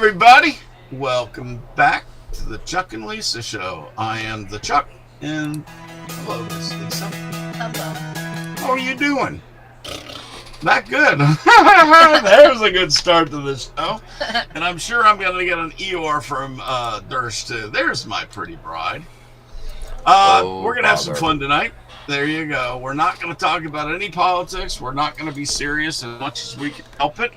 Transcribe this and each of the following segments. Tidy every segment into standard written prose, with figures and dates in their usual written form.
everybody. Welcome back to the Chuck and Lisa Show. I am the Chuck, and hello, Miss Lisa. Hello. How are you doing? Not good. There's a good start to the show. And I'm sure I'm going to get an Eeyore from Durst, too. There's my pretty bride. We're going to have some fun tonight. There you go. We're not going to talk about any politics. We're not going to be serious as much as we can help it.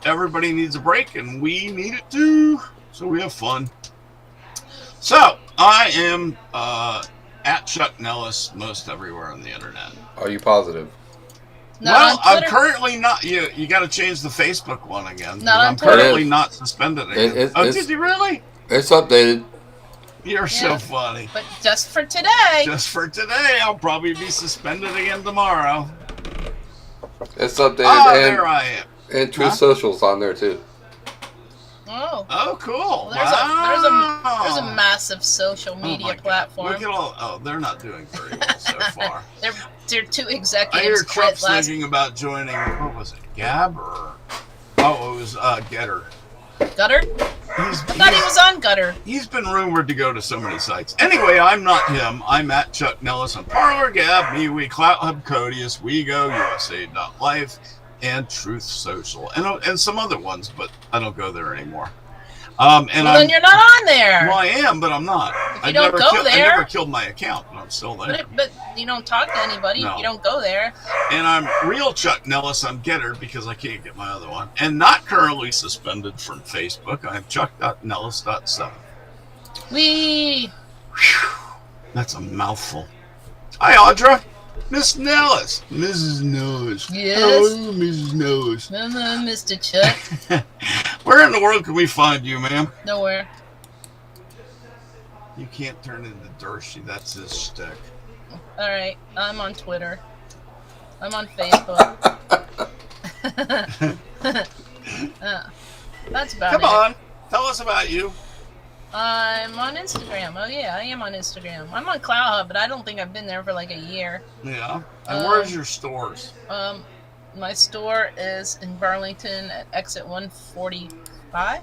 Everybody needs a break, and we need it too. So we have fun. So I am at Chuck Nellis most everywhere on the internet. Are you positive? Well, I'm currently not. You got to change the Facebook one again. I'm Twitter. currently not suspended again. Did you really? It's updated. You're so funny. But just for today. Just for today, I'll probably be suspended again tomorrow. It's updated. Oh, there I am. And Truth Social's on there too. Oh. Oh, cool. Well, there's a massive social media platform. Look at all. Oh, they're not doing very well so far. They're two I executives hear quit Trump's thinking about joining. What was it, Gab or? Oh, it was Getter. Gutter? I thought he was on Gutter. He's been rumored to go to so many sites. Anyway, I'm not him. I'm at Chuck Nellis on Parler, Gab, MeWe, Clout Hub, Codius, WeGo, USA.life, and Truth Social, and some other ones, but I don't go there anymore. Then you're not on there. Well, I am, but I'm not. If you don't go there. I never killed my account, but I'm still there. But you don't talk to anybody. No. You don't go there. And I'm real Chuck Nellis on Getter because I can't get my other one. And not currently suspended from Facebook. I'm Chuck.Nellis.7. Whee! That's a mouthful. Hi, Audra. Miss Nellis. Mrs. Nellis. Yes. Hello, Mrs. Nellis. Hello, Mr. Chuck. Where in the world can we find you, ma'am? Nowhere. You can't turn into Dershey. That's his shtick. All right. I'm on Twitter. I'm on Facebook. That's about it. Come on. Tell us about you. I'm on Instagram. Oh, yeah, I am on Instagram. I'm on Clout Hub, but I don't think I've been there for like a year. Yeah. And where's your stores? My store is in Burlington at exit 145?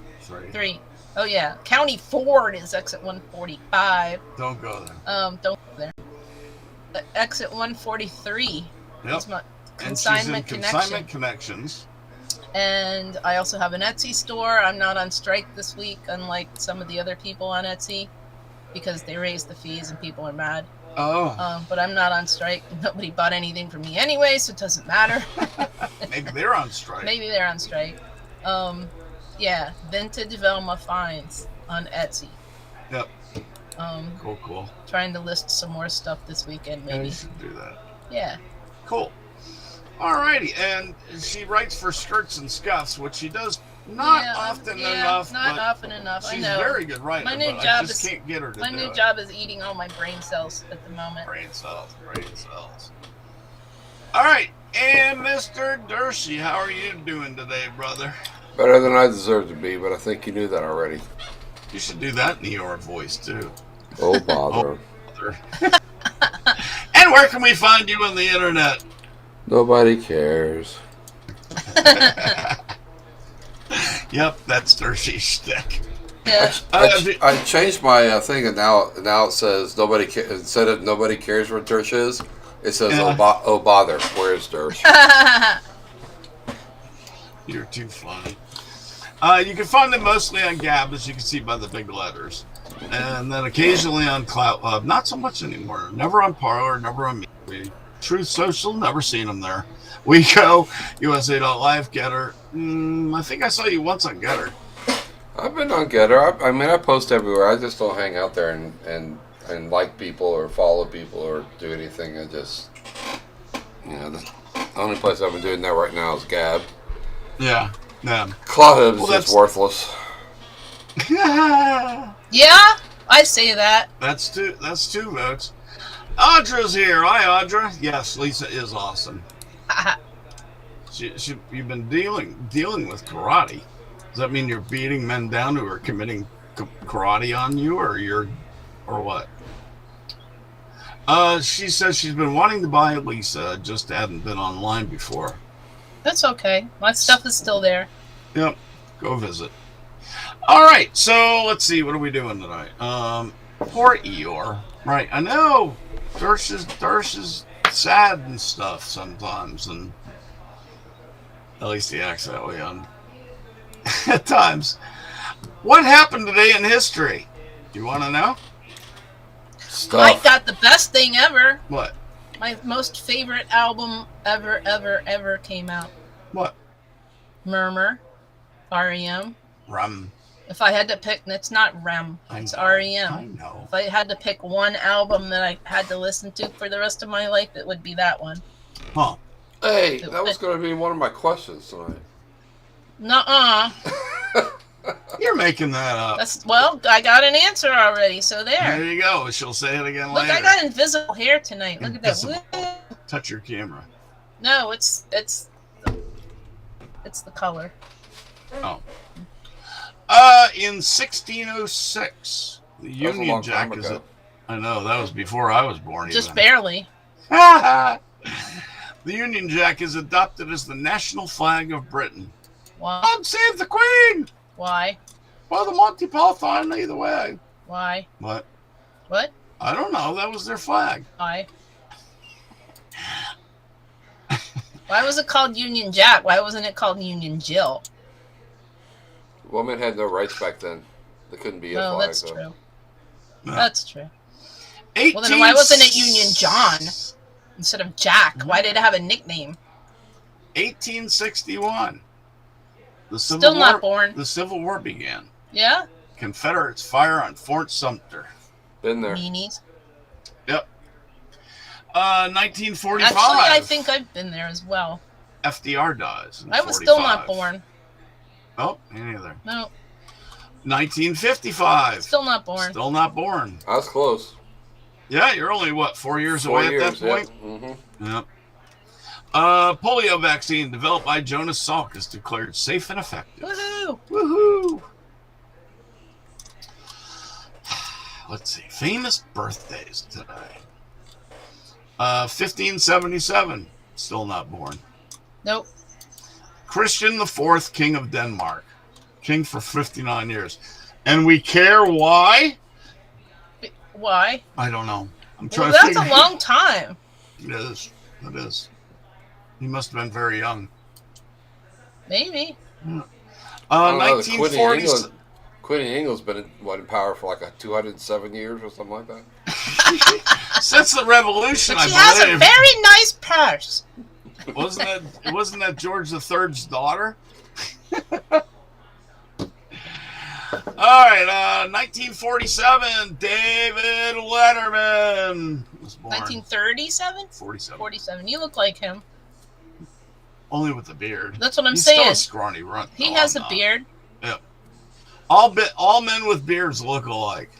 3. Oh, yeah. County Ford is exit 145. Don't go there. Don't go there. Exit 143 is my Consignment Consignment Connections. And I also have an Etsy store. I'm not on strike this week, unlike some of the other people on Etsy, because they raised the fees and people are mad. Oh. But I'm not on strike. Nobody bought anything from me anyway, so it doesn't matter. Maybe they're on strike. Maybe they're on strike. Yeah, Vintage Velma Finds on Etsy. Yep. Cool. Trying to list some more stuff this weekend, maybe. Yeah, you should do that. Yeah. Cool. Alrighty, and she writes for Skirts and Scuffs, which she does not often enough. Not often enough. She's I know. a very good writer. My new but job I just can't get her to my do new it. job is eating all my brain cells at the moment. Brain cells. All right, and Mr. Dershey, how are you doing today, brother? Better than I deserve to be, but I think you knew that already. You should do that in your voice too. Oh, bother. And where can we find you on the internet? Nobody cares. Yep, that's Dershey's shtick. Yeah. I changed my thing, and now it says nobody instead of nobody cares where Dersh is, it says oh bother, where's Dersh? You're too funny. You can find them mostly on Gab, as you can see by the big letters, and then occasionally on Clout Hub. Not so much anymore. Never on Parler. Never on MeWe. Truth Social. Never seen them there. WeGo, USA.life, Getter. I think I saw you once on Getter. I've been on Getter. I post everywhere. I just don't hang out there and like people or follow people or do anything. I just, the only place I've been doing that right now is Gab. Yeah. Clout Hub is just worthless. Yeah, I say that. That's two votes. Audra's here. Hi, Audra. Yes, Lisa is awesome. You've been dealing with karate. Does that mean you're beating men down who are committing karate on you, or what? She says she's been wanting to buy Lisa, just hadn't been online before. That's okay. My stuff is still there. Yep. Go visit. All right, so let's see. What are we doing tonight? Poor Eeyore. Right, I know. Dersh is sad and stuff sometimes, and at least he acts that way on at times. What happened today in history? Do you want to know? I Stuff. got the best thing ever. What? My most favorite album ever came out. What? Murmur, REM. Rum. If I had to pick, it's not REM, it's REM. I know. If I had to pick one album that I had to listen to for the rest of my life, it would be that one. Huh. Hey, that was going to be one of my questions tonight. Nuh-uh. You're making that up. Well, I got an answer already, so There there. you go. She'll say it again Look, later. I got invisible hair tonight. Look at that. Invisible. Woo. Touch your camera. No, it's the color. Oh. In 1606, the That was a Union long Jack time is ago. I know, that was before I was born Just even. barely. The Union Jack is adopted as the national flag of Britain. Why? God save the Queen! Why? Well, the Monty Python either way. Why? What? What? I don't know. That was their flag. Why? Why was it called Union Jack? Why wasn't it called Union Jill? Women had no rights back then. They couldn't be a No, flag. that's though. true. No. That's true. 18... Well, then why wasn't it Union John instead of Jack? Why did it have a nickname? 1861. The Civil Still War, not born. The Civil War began. Yeah? Confederates fire on Fort Sumter. Been there. Meanies. Yep. 1945. Actually, I think I've been there as well. FDR dies. In I was still not 45. born. Oh, me neither. No, 1955. still not born. Still not born. I was close. Yeah, you're only, what, 4 years 4 away years, at that point? Yeah. Mm-hmm. Yep. Polio vaccine developed by Jonas Salk is declared safe and effective. Woohoo! Woohoo! Let's see. Famous birthdays today. 1577. Still not born. Nope. Christian IV, King of Denmark. King for 59 years. And we care why? Why? I don't know. I'm Well, trying that's to a figure long time. It is. It is. He must have been very young. Maybe. I don't know, the 1940s. Queen of England's been in power for like 207 years or something like that. Since the Revolution, But she I has a believe. very nice purse. Wasn't that George III's daughter? All right, 1947, David Letterman was born. 1937? 47. 47. You look like him. Only with the beard. That's what I'm He's still saying. a scrawny runt. He Oh, has a no. beard. All men with beards look alike.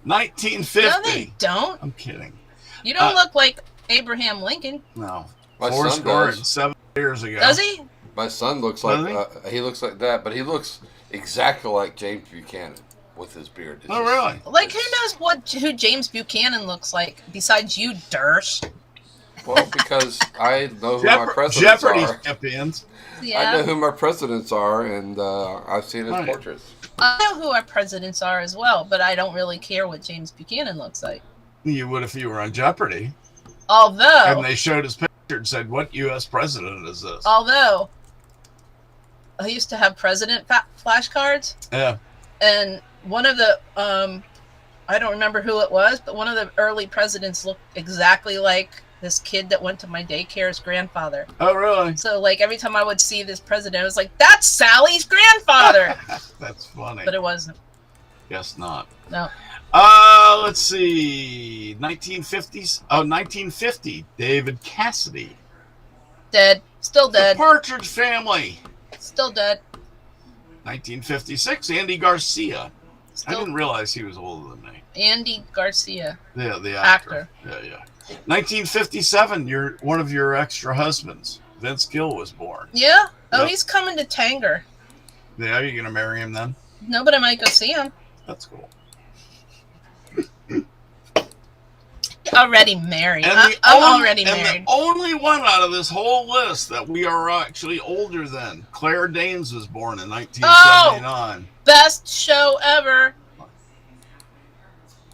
1950. No, they don't. I'm kidding. You don't look like Abraham Lincoln. No. My Four son score does. and 7 years ago. Does he? My son looks Does like he looks like that, but he looks exactly like James Buchanan with his beard. It's Oh, just- really? Like, who knows who James Buchanan looks like besides you, Dersh? Well, because I know who my presidents Jeopardy are. champions. I know Yeah. who my presidents are, and I've seen his Right. portraits. I know who our presidents are as well, but I don't really care what James Buchanan looks like. You would if you were on Jeopardy. Although, And they showed his picture and said, "What U.S. president is this?" although, I used to have president flashcards, Yeah. and one of the, I don't remember who it was, but one of the early presidents looked exactly like this kid that went to my daycare's grandfather. Oh, really? So, like, every time I would see this president, I was like, that's Sally's grandfather! That's funny. But it wasn't. Guess not. No. Let's see. 1950s. Oh, 1950. David Cassidy. Dead. Still The dead. Partridge Family. Still dead. 1956. Andy Garcia. I Still didn't realize he was older than me. Andy Garcia. Yeah, the Actor. actor. Yeah. 1957. One of your extra husbands, Vince Gill, was born. Yeah? Oh, Yep. he's coming to Tanger. Yeah, you gonna marry him then? No, but I might go see him. That's cool. Already married. And I'm already married. the only one out of this whole list that we are actually older than, Claire Danes was born in 1979. Best show ever.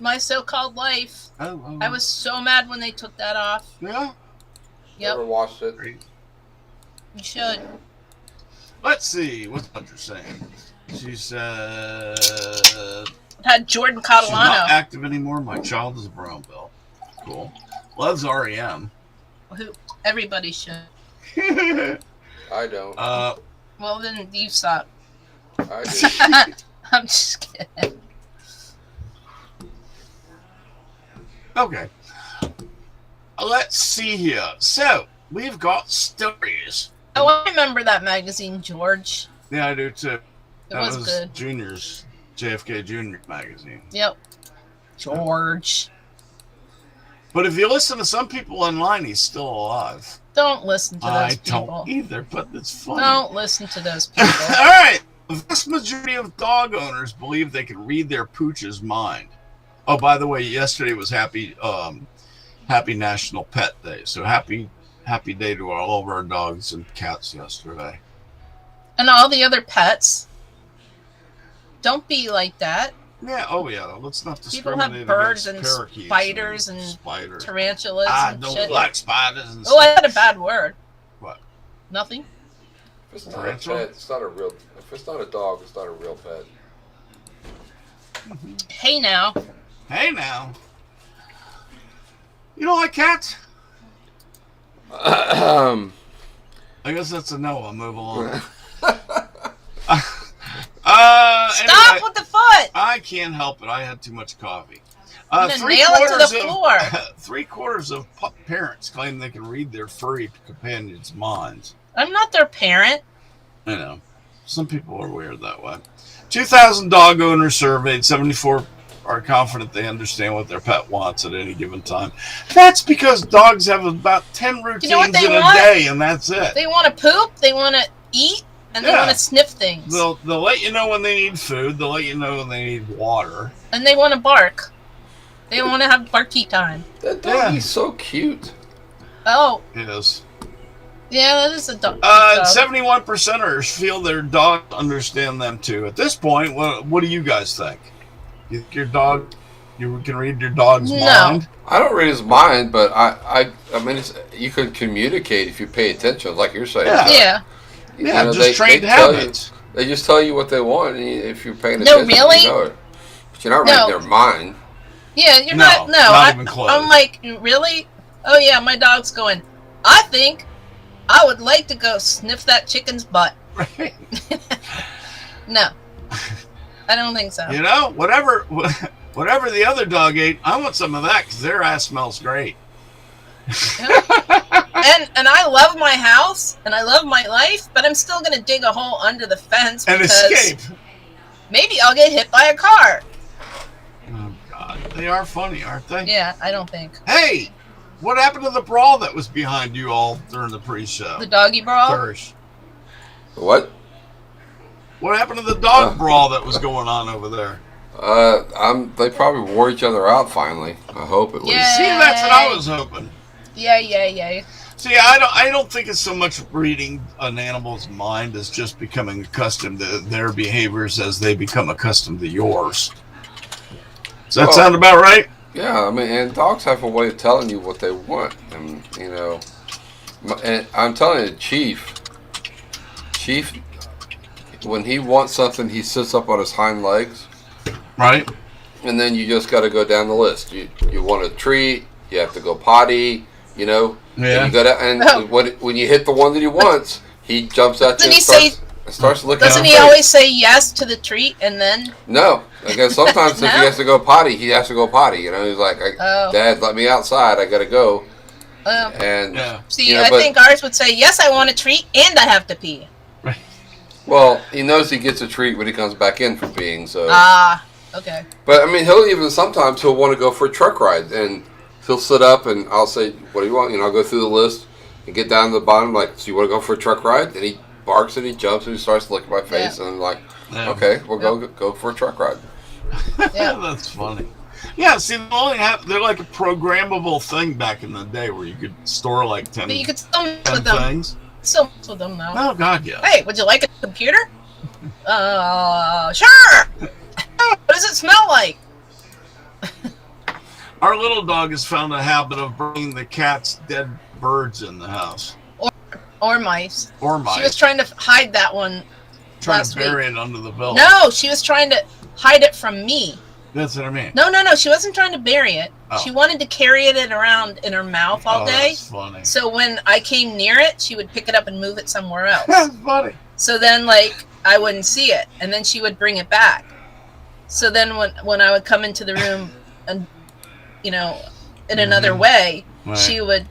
My So-Called Life. Oh. I was so mad when they took that off. Yeah. Yep, Never watched it. you should. Let's see. What's Hunter saying? She said... It had Jordan She's not Catalano, active anymore. My child is a brown belt. Cool. Loves REM. who everybody should. I don't. Well, then you suck. I do. I'm just kidding. Okay. Let's see here. So, we've got stories. Oh, I remember that magazine, George. Yeah, I do too. It was good. Junior's, JFK Junior magazine. Yep. George. But if you listen to some people online, he's still alive. Don't listen to those I people. don't either, but it's funny. Don't listen to those people. All right. The vast majority of dog owners believe they can read their pooch's mind. Oh, by the way, yesterday was Happy National Pet Day. So happy day to all of our dogs and cats yesterday. And all the other pets. Don't be like that. Yeah. Oh, yeah. Let's not People discriminate have birds against and parakeets spiders and spiders. tarantulas I and don't shit. like spiders and Oh, I had a bad word. What? Nothing. If it's not a Tarantula? pet, it's not a real. If it's not a dog, it's not a real pet. Hey now. Hey, now. You don't like cats? I guess that's a no. I'll move along. Stop Anyway, with the foot. I can't help it. I had too much coffee. I'm gonna nail it to the floor. 3/4 of parents claim they can read their furry companions' minds. I'm not their parent. I know. Some people are weird that way. 2,000 dog owners surveyed. 74 are confident they understand what their pet wants at any given time. That's because dogs have about 10 routines what they in a want? day, and that's it. They want to poop. They want to eat. And they Yeah. want to sniff things. They'll let you know when they need food. They'll let you know when they need water. And they want to bark. They want to have barky time. That dog Yeah. is so cute. Oh, Yes. yeah, that is a dog. 71%ers feel their dogs understand them too. At this point, what do you guys think? You think you can read your dog's No. mind? I don't read his mind, but I mean, you could communicate if you pay attention, like you're saying. Yeah. Yeah. Yeah, You know, just trained tell you- habits. They just tell you what they want, and if you're paying No, attention, really? you know it. But you're not No. reading their mind. Yeah, you're No, not. No, not even close. I'm like, really? Oh yeah, my dog's going. I think I would like to go sniff that chicken's butt. Right. No, I don't think so. You know, whatever the other dog ate, I want some of that because their ass smells great. And I love my house and I love my life, but I'm still gonna dig a hole under the fence And because escape. maybe I'll get hit by a car. Oh God, they are funny, aren't they? Yeah, I don't think Hey, what happened to the brawl that was behind you all during the pre-show? the doggy brawl. Thursh. What? What happened to the dog brawl that was going on over there? They probably wore each other out finally. I hope at least. Yeah. See, that's what I was hoping. Yeah. See, I don't think it's so much reading an animal's mind as just becoming accustomed to their behaviors as they become accustomed to yours. Does that sound about right? Yeah, I mean, and dogs have a way of telling you what they want, and you know, and I'm telling you, Chief, when he wants something, he sits up on his hind legs, Right. and then you just got to go down the list. You want a treat, you have to go potty, you know. Yeah. And you gotta, and Oh. when you hit the one that he wants, he jumps at you Doesn't and he say- starts looking. Doesn't at he your face. always say yes to the treat and then? No, because sometimes if he No? has to go potty, he has to go potty. You know, he's like, Oh. "Dad, let me outside. I gotta go." And Yeah. See, you know, I but- think ours would say yes. I want a treat and I have to pee. well, he knows he gets a treat when he comes back in from peeing. So, Ah, okay. but I mean, sometimes he'll want to go for a truck ride, and he'll sit up, and I'll say, "What do you want?" You know, I'll go through the list and get down to the bottom, like, "So you want to go for a truck ride?" And he barks and he jumps and he starts licking my face, and I'm like, Yeah. "Okay, we'll go for a truck ride." Yeah. That's funny. Yeah, see, they're like a programmable thing back in the day where you could store like 10, But you could still mess 10 with them. things. Still mess with them now. Oh, God, yeah. Hey, would you like a computer? Sure. What does it smell like? Our little dog has found a habit of bringing the cat's dead birds in the house. Or mice. Or mice. She was trying to hide that one trying last to bury it under the bill. No, she was trying to hide it from me. That's what I mean. No, she wasn't trying to bury it. Oh. She wanted to carry it around in her mouth all day. That's funny. So when I came near it, she would pick it up and move it somewhere else. That's funny. So then, like, I wouldn't see it, and then she would bring it back. So then when I would come into the room and, in another way, Right. she would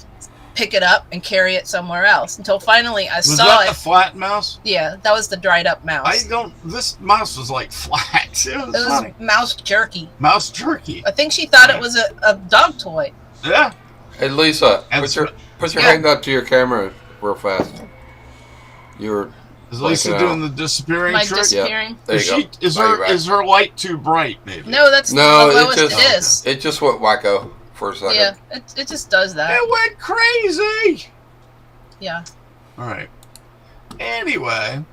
pick it up and carry it somewhere else until finally I Was saw that it. the flat mouse? Yeah, that was the dried up mouse. This mouse was like flat. It was It was funny. mouse jerky. Mouse jerky. I think she thought it was a dog toy. Yeah. Hey Lisa, And put your Yeah. hand up to your camera real fast. You're Is Lisa Blanking doing the disappearing My trick? disappearing. there. You go. Is Now you're back. her light too bright? Maybe. No, that's No, the it lowest just- it is. It just went wacko for a second. Yeah, it just does that. It went crazy. Yeah. All right. Anyway,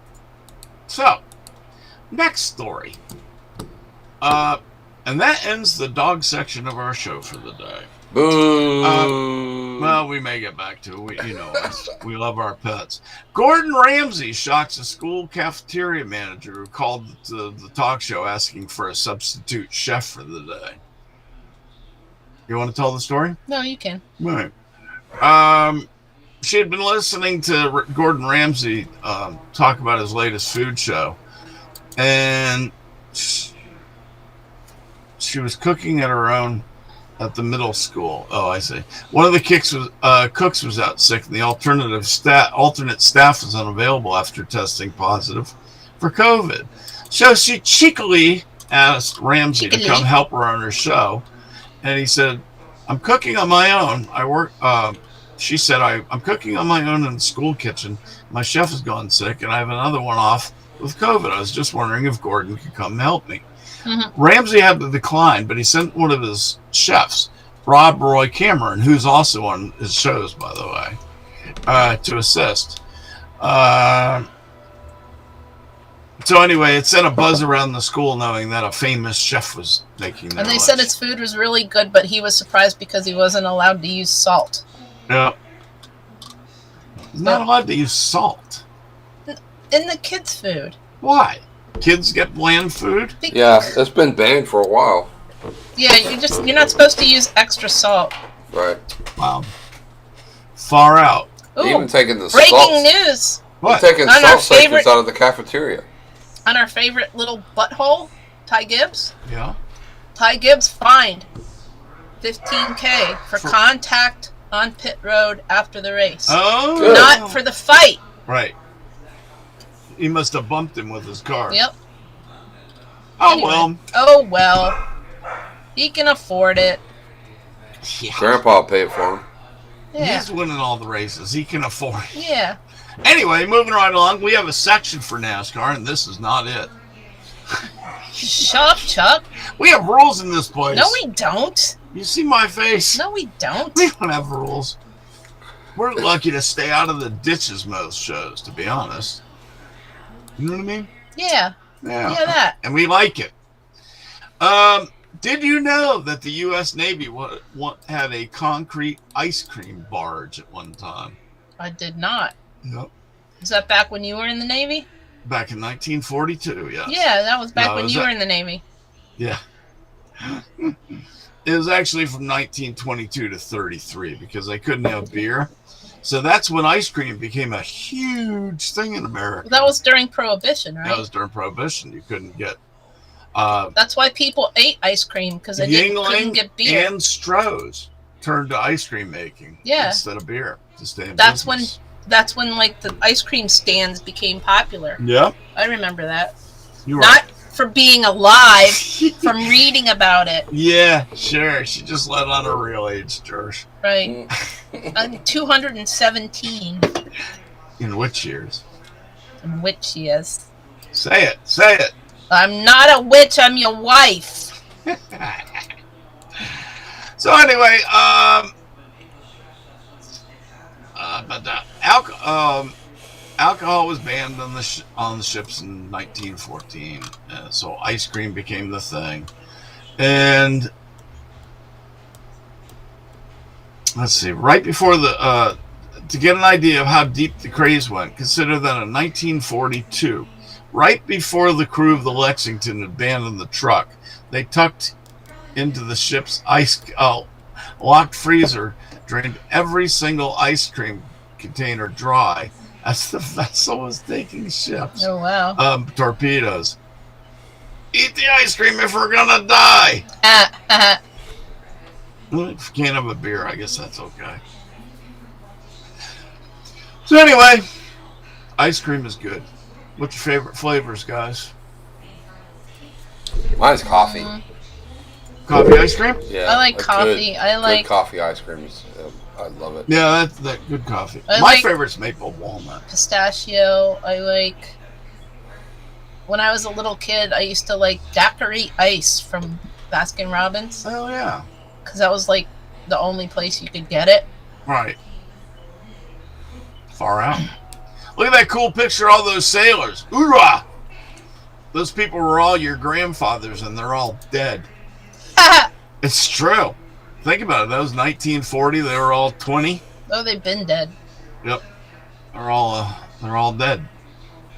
so next story. And that ends the dog section of our show for the day. Boo. Well, we may get back to it. You know us. We love our pets. Gordon Ramsay shocks a school cafeteria manager who called the talk show asking for a substitute chef for the day. You want to tell the story? No, you can. Right. She had been listening to Gordon Ramsay talk about his latest food show, and she was cooking at her own at the middle school. Oh, I see. One of the cooks was out sick, and the alternate staff was unavailable after testing positive for COVID. So she cheekily asked Ramsay to come help her on her show, and he said, "I'm cooking on my own. She said, I'm cooking on my own in the school kitchen. My chef has gone sick, and I have another one off with COVID. I was just wondering if Gordon could come help me." Mm-hmm. Ramsay had to decline, but he sent one of his chefs, Rob Roy Cameron, who's also on his shows, by the way, to assist. So anyway, it sent a buzz around the school knowing that a famous chef was making their And they lunch. said its food was really good, but he was surprised because he wasn't allowed to use salt. Yeah. He's not allowed to use salt. In the kids' food. Why? Kids get bland food? Yeah, it's been banned for a while. Yeah, you're not supposed to use extra salt. Right. Wow. Far out. Ooh, Even taking the breaking salt, news What? taking On our salt sections favorite- out of the cafeteria. on our favorite little butthole, Ty Gibbs. Yeah. Ty Gibbs fined $15,000 for contact on pit road after the race. Oh. Good. Not for the fight. Right. He must have bumped him with his car. Yep. Oh, Anyway. well. Oh well. He can afford it. Yeah. Grandpa paid for him. Yeah. He's winning all the races. He can afford it. Yeah. Anyway, moving right along, we have a section for NASCAR, and this is not it. Shut up, Chuck. We have rules in this place. No, we don't. You see my face? No, we don't. We don't have rules. We're lucky to stay out of the ditches most shows, to be honest. You know what I mean? Yeah. Yeah. Yeah, that. And we like it. Did you know that the U.S. Navy had a concrete ice cream barge at one time? I did not. Yep. Is that back when you were in the Navy? Back in 1942, yes. Yeah, that was back No, when is you that- were in the Navy. Yeah. It was actually from 1922 to 33 because they couldn't have beer. So that's when ice cream became a huge thing in America. That was during Prohibition, right? That was during Prohibition. You couldn't get That's why people ate ice cream, because they couldn't Yingling get beer. and Stroh's turned to ice cream making Yeah. instead of beer to stay in That's business. when like the ice cream stands became popular. Yep. I remember that. You were Not for being alive, from reading about it. Yeah, sure. She just let on her real age, Josh. Right. I'm 217, In which years? in which she is. Say it. Say it. I'm not a witch, I'm your wife. So anyway, alcohol was banned on the ships in 1914, so ice cream became the thing. And let's see, right before to get an idea of how deep the craze went, consider that in 1942, right before the crew of the Lexington abandoned the truck, they tucked into the ship's locked freezer, drained every single ice cream container dry as the vessel was taking ships. Oh, wow. Torpedoes. Eat the ice cream if we're gonna die. If you can't have a beer, I guess that's okay. So anyway, ice cream is good. What's your favorite flavors, guys? Mine's coffee. Coffee ice cream? Yeah, I like coffee. Good coffee ice cream is. I love it. Yeah, that's good coffee. I My like favorite's maple walnut. pistachio. I like. When I was a little kid, I used to like daiquiri ice from Baskin Robbins Oh yeah, because that was like the only place you could get it. right. Far out. Look at that cool picture of all those sailors. Hoorah! Those people were all your grandfathers, and they're all dead. It's true. Think about it. That was 1940. They were all 20. Oh, they've been dead. Yep. They're all dead.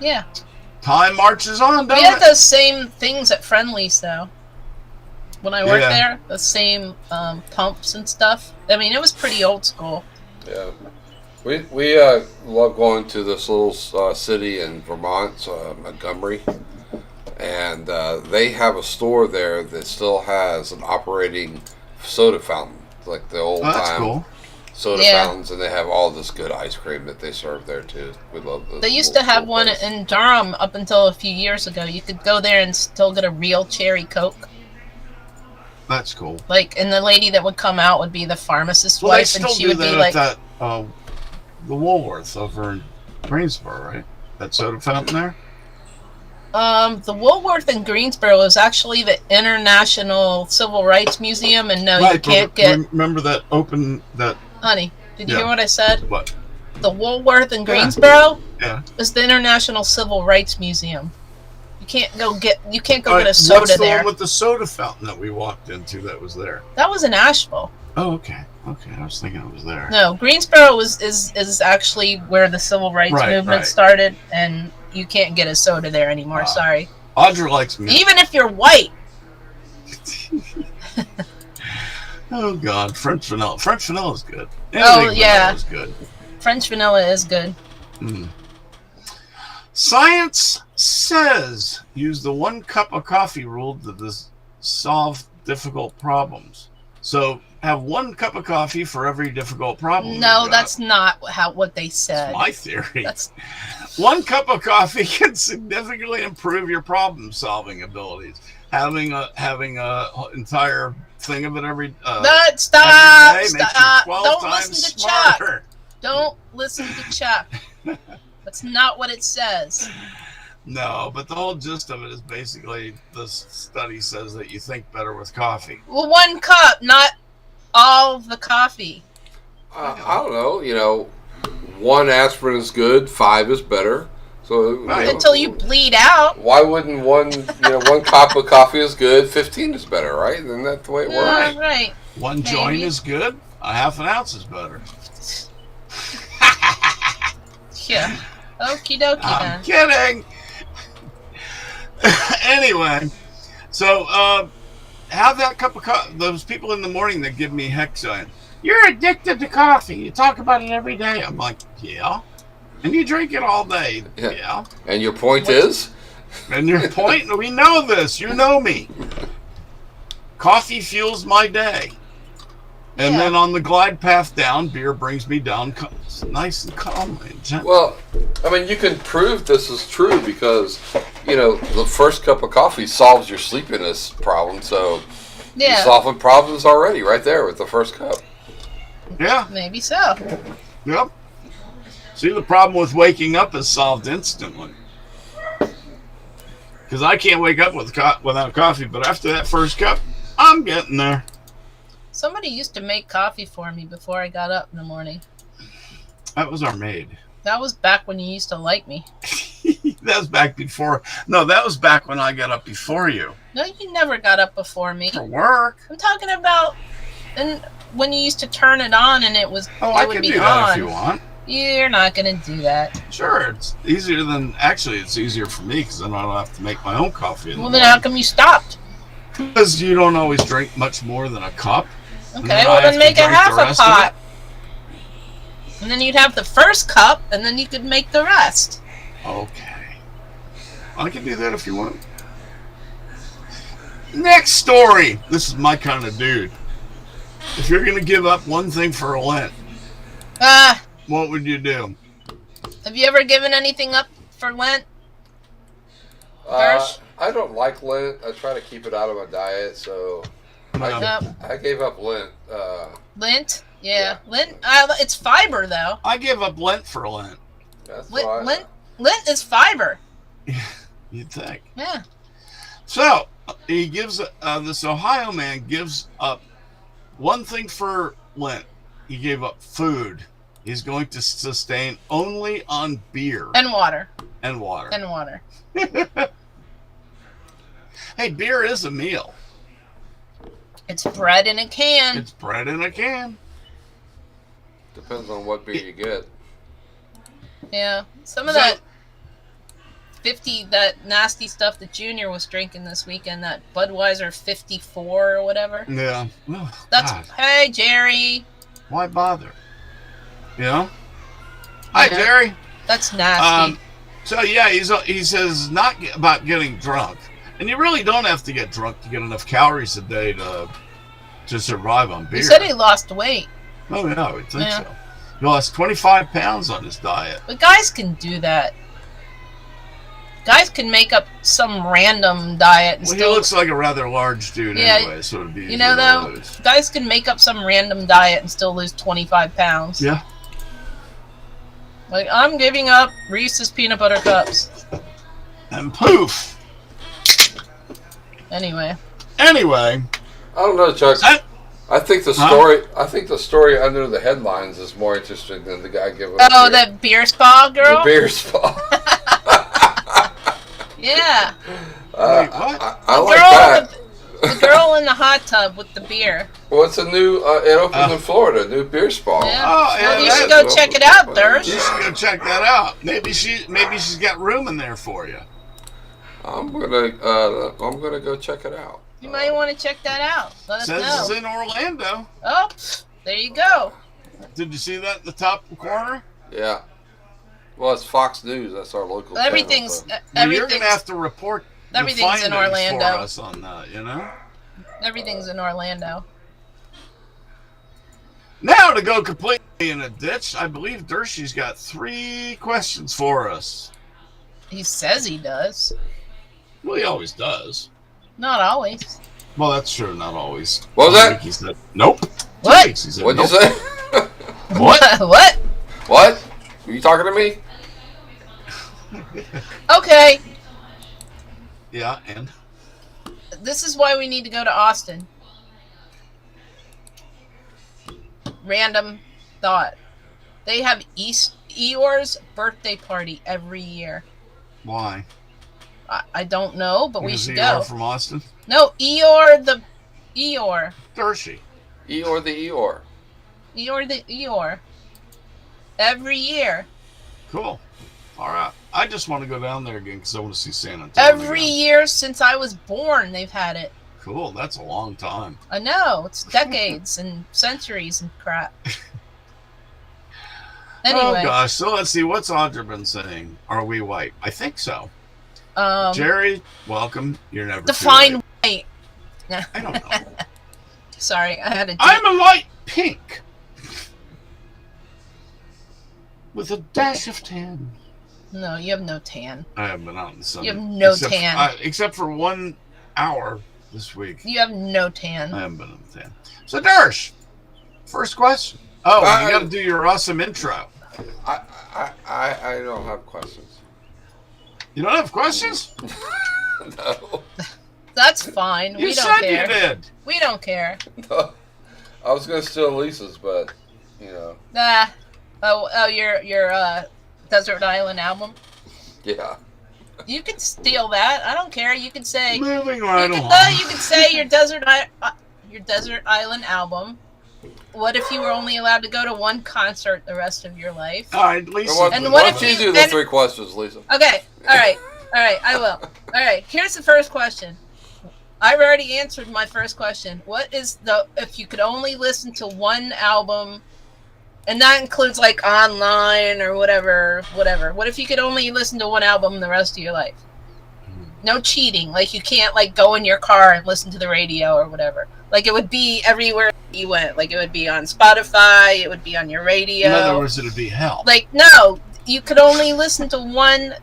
Yeah. Time marches on, We doesn't had it? those same things at Friendly's though. When I worked Yeah. there, the same pumps and stuff. I mean, it was pretty old school. Yeah. We love going to this little city in Vermont, Montgomery, and they have a store there that still has an operating soda fountain, like the old Oh, that's time cool. soda Yeah. fountains, and they have all this good ice cream that they serve there too. We love those. They used to have one place. in Durham up until a few years ago. You could go there and still get a real cherry Coke. That's cool. Like, and the lady that would come out would be the pharmacist's Well, they wife, and still she do would that be like, at that, the Woolworth over in Greensboro, right? That soda fountain there? the Woolworth in Greensboro is actually the International Civil Rights Museum, and no, you Right, can't but get. remember that Honey, did you Yeah. hear what I said? what? The Woolworth in Greensboro Yeah. is the International Civil Rights Museum. You can't go get All right, a soda what's the there. one with the soda fountain that we walked into that was there? That was in Asheville. Oh, okay. Okay, I was thinking it was there. No, Greensboro is actually where the civil rights Right, movement right. started, and you can't get a soda there anymore. Ah. Sorry. Audra likes me. Even if you're white. Oh God, French vanilla. French vanilla is good. Oh, Anything yeah. vanilla is good. French vanilla is good. Mm. Science says use the 1 cup of coffee rule to solve difficult problems. So have 1 cup of coffee for every difficult problem. No, you've got. that's not what they said. That's my theory. That's 1 cup of coffee can significantly improve your problem-solving abilities. Having a entire thing of it every stop! every day makes you Stop! 12 Don't times listen to Chuck. smarter. Don't listen to Chuck. That's not what it says. No, but the whole gist of it is basically the study says that you think better with coffee. Well, 1 cup, not all the coffee. I don't know. 1 aspirin is good, 5 is better. So Right. Until you bleed out. why wouldn't 1 cup of coffee is good, 15 is better, right? Isn't that the way it works? Right. 1 Maybe. joint is good, a half an ounce is better. Yeah. Okie dokie I'm then. kidding. Anyway, so have that cup of coffee. Those people in the morning that give me heck saying, "You're addicted to coffee. You talk about it every day." I'm like, "Yeah," and you drink it all day. Yeah. Yeah. And your point is? And your point, we know this. You know me. Coffee fuels my day. And Yeah. then on the glide path down, beer brings me down nice and calm and gentle. Well, I mean, you can prove this is true because, the first cup of coffee solves your sleepiness problem. So you're Yeah. solving problems already right there with the first cup. Yeah, Maybe so. yep. See, the problem with waking up is solved instantly. Because I can't wake up without coffee, but after that first cup, I'm getting there. Somebody used to make coffee for me before I got up in the morning. That was our maid. That was back when you used to like me. That was back before. No, that was back when I got up before you. No, you never got up before me. For work. I'm talking about when you used to turn it on and it was. Oh, it I would can be do that on. if you want. You're not gonna do that. Sure, it's easier than. Actually, it's easier for me because then I don't have to make my own coffee. Well, then how come you stopped? Because you don't always drink much more than a cup. Okay, then well I have then to make a drink half the a rest of pot. And then you'd have the first cup, and then you could make the rest. Okay. I can do that if you want. Next story. This is my kind of dude. If you're going to give up one thing for a Lent, what would you do? Have you ever given anything up for Lent? Hirsch? I don't like Lent. I try to keep it out of my diet, so I gave up Lent. Lent? Yeah. Yeah. Lent. It's fiber though. I give up Lent for Lent. That's why. Lent is fiber. You'd think. Yeah. So he gives this Ohio man gives up one thing for Lent. He gave up food. He's going to sustain only on beer And water. and water. And water. Hey, beer is a meal. It's bread in a can. It's bread in a can. Depends on what beer you get. Yeah. Some of So- that nasty stuff that Junior was drinking this weekend, that Budweiser 54 or whatever. Yeah. Oh, That's God. hey Jerry. Why bother? You know? Hi, Yeah. Jerry. That's nasty. So yeah, he says not about getting drunk, and you really don't have to get drunk to get enough calories a day to survive on beer. He said he lost weight. Oh yeah, I would think Yeah. so. He lost 25 pounds on his diet. But guys can do that. Guys can make up some random diet and Well, he still. looks like a rather large dude Yeah, anyway, so it'd be you know easier to though, lose. guys can make up some random diet and still lose 25 pounds. Yeah. Like I'm giving up Reese's peanut butter cups. And poof. Anyway. Anyway, I don't know, Chuck. I think the Huh? story. I think the story under the headlines is more interesting than the guy giving. up Oh, beer. that beer spa girl. The beer spa. Yeah. Wait, what? I The like girl, that. the girl in the hot tub with the beer. Well, it's a new. It opened in Florida. New beer spa. Yeah. Oh, yeah, Well, you that- should go check it out, Dirk. you should go check that out. Maybe she's got room in there for you. I'm gonna go check it out. You might want to check that out. Let us Says know. it's in Orlando. Oh, there you go. Did you see that in the top corner? Yeah. Well, it's Fox News. That's our local. Everything's channel, Well, you're going to have to report the everything's in findings Orlando. for us on that, you know? Everything's in Orlando. Now to go completely in a ditch, I believe Dershey's got 3 questions for us. He says he does. Well, he always does. Not always. Well, that's true, not always. What was One that? week he said, nope. 2 What? weeks he said, What'd you nope. say? What? What? What? Are you talking to me? Okay. Yeah, and? This is why we need to go to Austin. Random thought. They have Eeyore's birthday party every year. Why? I don't know, but we Is should he go. from Austin? No, Eeyore. Dershey. Eeyore the Eeyore. Eeyore the Eeyore. Every year. Cool. All right. I just want to go down there again because I want to see San Antonio. Every again. year since I was born, they've had it. Cool. That's a long time. I know. It's decades and centuries and crap. Anyway. Oh, gosh. So let's see. What's Audra been saying? Are we white? I think so. Jerry, welcome. You're never too Define late. white. I don't know. Sorry, I had a I'm a light pink. With a dash of tan. No, you have no tan. I haven't been out in the sun. You have no except, tan. Except for 1 hour this week. You have no tan. I haven't been in the tan. So, Dersh, first question. Oh, you got to do your awesome intro. I don't have questions. You don't have questions? No. That's fine. You We don't said care. you did. We don't care. No. I was gonna steal Lisa's, but you know, Nah. Oh, your Desert Island album. yeah. You can steal that. I don't care. You can say. Moving right You along. can say your Desert Island album. What if you were only allowed to go to one concert the rest of your life? All right, Lisa. And why what don't if you you- do the and- 3 questions, Lisa? Okay. All right. I will. All right. Here's the first question. I've already answered my first question. What is if you could only listen to one album, and that includes like online or whatever. What if you could only listen to one album the rest of your life? No cheating. Like you can't like go in your car and listen to the radio or whatever. Like it would be everywhere you went. Like it would be on Spotify. It would be on your radio. In other words, it'd be hell. Like no, you could only listen to one.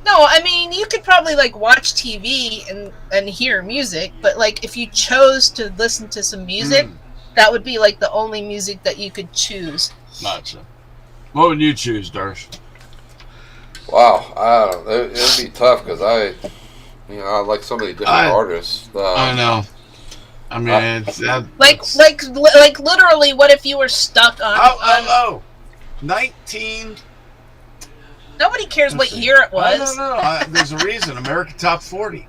No, I mean you could probably like watch TV and hear music, but like if you chose to listen to some music, that would be like the only music that you could choose. Gotcha. What would you choose, Darsh? Wow, I don't know. It'd be tough because I like so many different artists. I know. I mean, it's that. Like literally, what if you were stuck on? 19. Nobody cares what year it was. No. There's a reason. America Top 40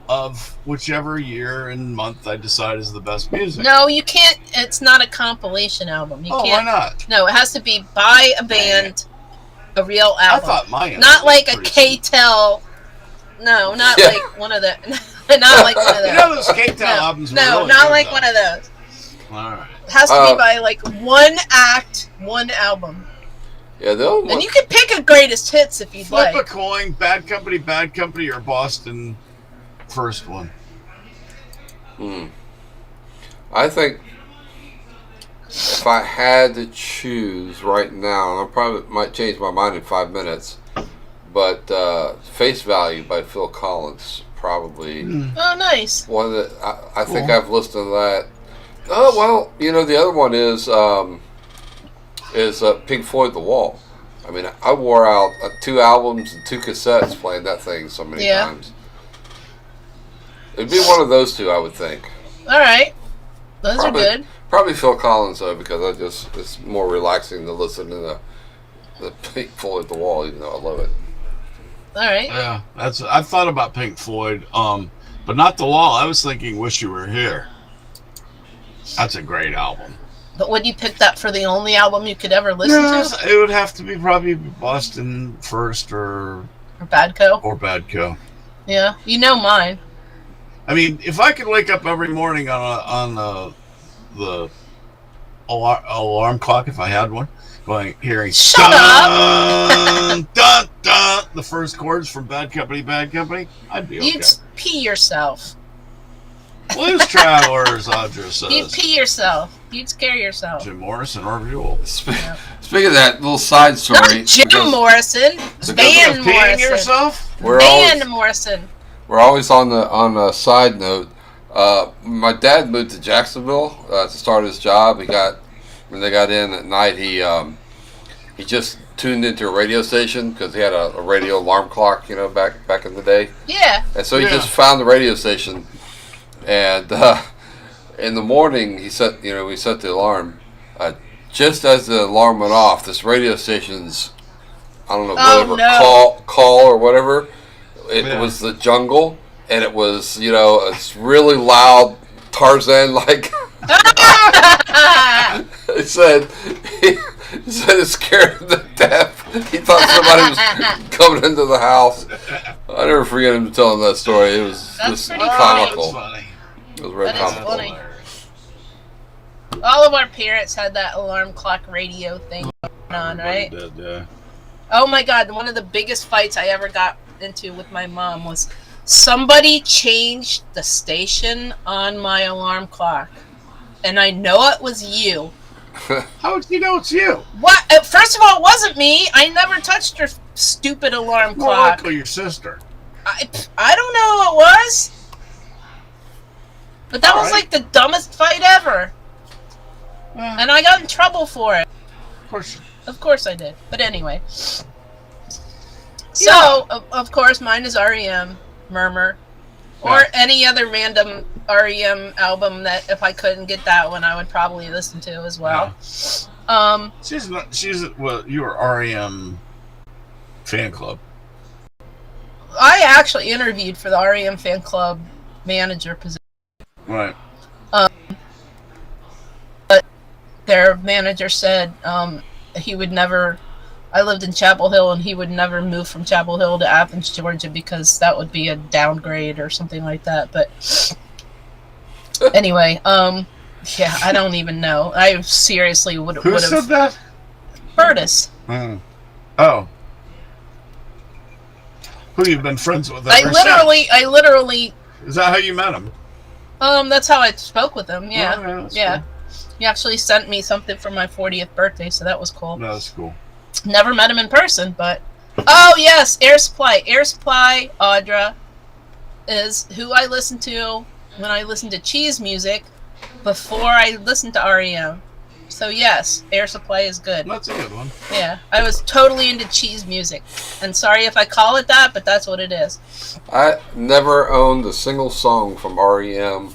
of whichever year and month I decide is the best music. No, you can't. It's not a compilation album. You Why can't. not? No, it has to be by a band, a real I album. thought mine. Not like a K-Tel. No, not Yeah. like one of the. Not like one of You know those. those K-Town albums were No, really not good, like though. one of those. All right. It has to be by like one act, one album. Yeah, the only And one. you can pick a greatest hits if you'd Flip a like. coin, Bad Company, or Boston first one. I think if I had to choose right now, and I probably might change my mind in 5 minutes, but Face Value by Phil Collins probably Oh, nice. one that I think Cool. I've listened to that. Oh well, the other one is Pink Floyd The Wall. I mean, I wore out 2 albums and 2 cassettes playing that thing so many Yeah. times. It'd be one of those 2, I would think. All right. Those Probably- are good. Probably Phil Collins though, because it's more relaxing to listen to the Pink Floyd The Wall, even though I love it. All right. Yeah, I thought about Pink Floyd, but not The Wall. I was thinking Wish You Were Here. That's a great album. But would you pick that for the only album you could ever listen to? It would have to be probably Boston first or Or Badco? Badco. Yeah. You know mine. I mean, if I could wake up every morning on the alarm clock, if I had one, hearing Shut dun, dun, dun, the first chords from Bad Company, I'd be okay. You'd pee yourself. Blues Travelers, Audra says. You'd pee yourself. You'd scare yourself. Jim Morrison or Buell. Speaking of that, little side story. Not Jim because Morrison. Van Peeing Morrison. yourself? We're Van always, Morrison. we're always on a side note. My dad moved to Jacksonville to start his job. When they got in at night, he just tuned into a radio station because he had a radio alarm clock, back in the day. Yeah. And so he Yeah. just found the radio station, and in the morning we set the alarm. Just as the alarm went off, this radio station's call or whatever. It was the jungle, and it was it's really loud Tarzan like. It said it scared him to death. He thought somebody was coming into the house. I never forget him telling that story. It was That's just pretty comical. Funny. It was very That is comical. funny. All of our parents had that alarm clock radio thing going on, right? Did, yeah. Oh my god, one of the biggest fights I ever got into with my mom was somebody changed the station on my alarm clock. And I know it was you. How would you know it's you? What? First of all, it wasn't me. I never touched your stupid alarm More clock. likely your sister. I don't know who it was. But that was Alright. like the dumbest fight ever. Well, And I got in trouble for it. of course. Of course I did. But anyway. So, of course, mine is REM, Murmur, or Yeah. any other random REM album that if I couldn't get that one, I would probably listen to as well. She's not. She's well. You were REM fan club. I actually interviewed for the REM fan club manager position. Right. But their manager said he would never. I lived in Chapel Hill, and he would never move from Chapel Hill to Athens, Georgia, because that would be a downgrade or something like that. But anyway, yeah, I don't even know. I seriously would Who have. said that? Curtis. Oh. Who you've been friends with? I literally. Is that how you met him? That's how I spoke with him. Yeah, Oh, that's yeah. Cool. He actually sent me something for my 40th birthday, so that was cool. No, that's cool. Never met him in person, but oh yes, Air Supply. Air Supply, Audra, is who I listen to when I listen to cheese music before I listen to REM. So yes, Air Supply is good. That's a good one. Yeah, I was totally into cheese music, and sorry if I call it that, but that's what it is. I never owned a single song from REM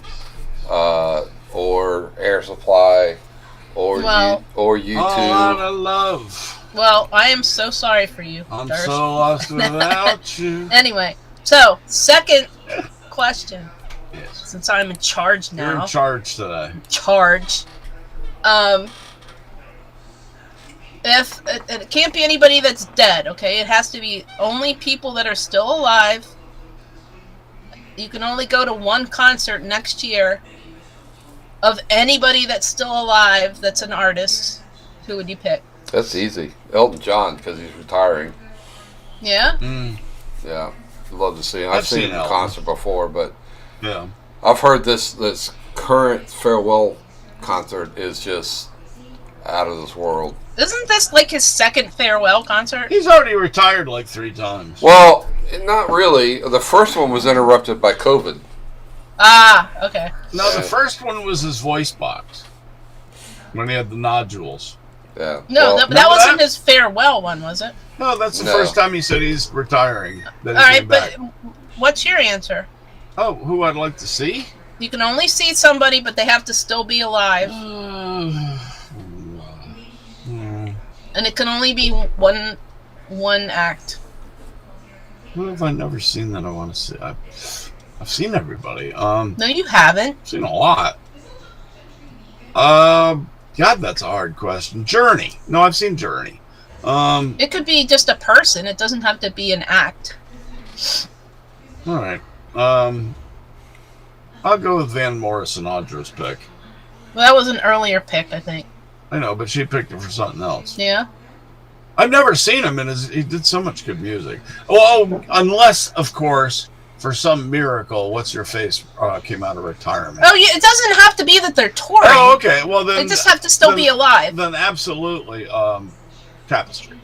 or Air Supply or U2. A lot of love. Well, I am so sorry for you. I'm Durst. so lost without you. Anyway, so second question. Yes. Since I'm in charge now. You're in charge today. Charge. If it can't be anybody that's dead, okay? It has to be only people that are still alive. You can only go to one concert next year of anybody that's still alive that's an artist. Who would you pick? That's easy. Elton John, because he's retiring. Yeah? Yeah. I'd love to see him. I've I've seen him in Elton. concert before, but Yeah. I've heard this current farewell concert is just out of this world. Isn't this like his second farewell concert? He's already retired like 3 times. Well, not really. The first one was interrupted by COVID. Ah, okay. No, the first one was his voice box. When he had the nodules. Yeah. No, Well, that wasn't his farewell one, was it? No, that's the No. first time he said he's retiring. That All he right, came but back. what's your answer? Oh, who I'd like to see? You can only see somebody, but they have to still be alive, and it can only be one act. Who have I never seen that I want to see? I've seen everybody. No, you haven't. Seen a lot. God, that's a hard question. Journey. No, I've seen Journey. It could be just a person. It doesn't have to be an act. All right. I'll go with Van Morrison, Audra's pick. Well, that was an earlier pick, I think. I know, but she picked it for something else. Yeah. I've never seen him, and he did so much good music. Well, unless, of course, for some miracle, What's Your Face came out of retirement. Oh, yeah. It doesn't have to be that they're touring. Oh, okay. Well, then They just have to still be alive. Then absolutely, Tapestry,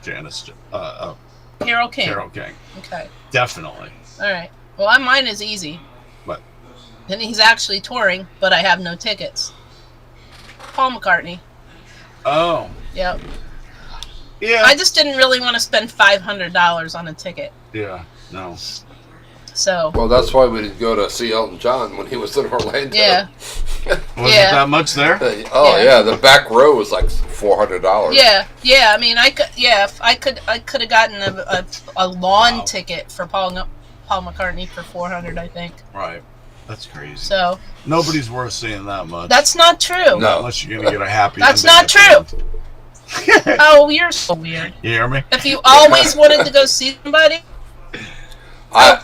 Janice, Carole King. Carole King, Okay. definitely. All right. Well, mine is easy. What? And he's actually touring, but I have no tickets. Paul McCartney. Oh, Yep. yeah, I just didn't really want to spend $500 on a ticket. yeah, no. So, Well, that's why we didn't go to see Elton John when he was in Orlando. yeah. Was Yeah. it that much there? Oh Yeah. yeah, the back row was like $400. Yeah. I mean, I could have gotten a lawn Wow. ticket for Paul McCartney for $400, I think. Right. That's crazy. So, Nobody's worth seeing that much. that's not true. No. Unless you're gonna get a happy. That's ending not at the true. end. Oh, you're so weird. You hear me? If you always wanted to go see somebody,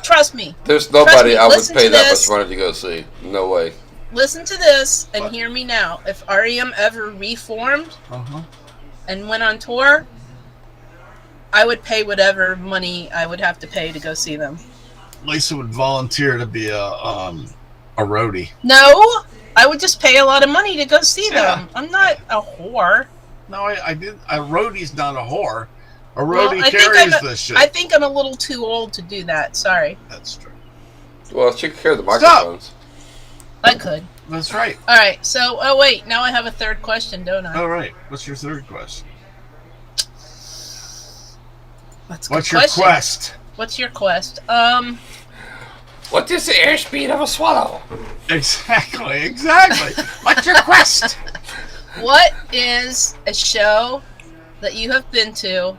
trust me. There's nobody me, I would listen pay to that this. much money to go see. No way. Listen to this and What? hear me now. If REM ever reformed Uh-huh. and went on tour, I would pay whatever money I would have to pay to go see them. Lisa would volunteer to be a roadie. No, I would just pay a lot of money to go see Yeah. them. I'm not a whore. No, I did. A roadie's not a whore. A Well, roadie I think carries this shit. I think I'm a little too old to do that. Sorry. That's true. Well, she could carry the Stop. microphones. I could. That's right. All right. So, oh wait, now I have a third question, don't I? All right. What's your third question? That's a good What's your question. quest? What's your quest? What is the airspeed of a swallow? Exactly. What's your quest? What is a show that you have been to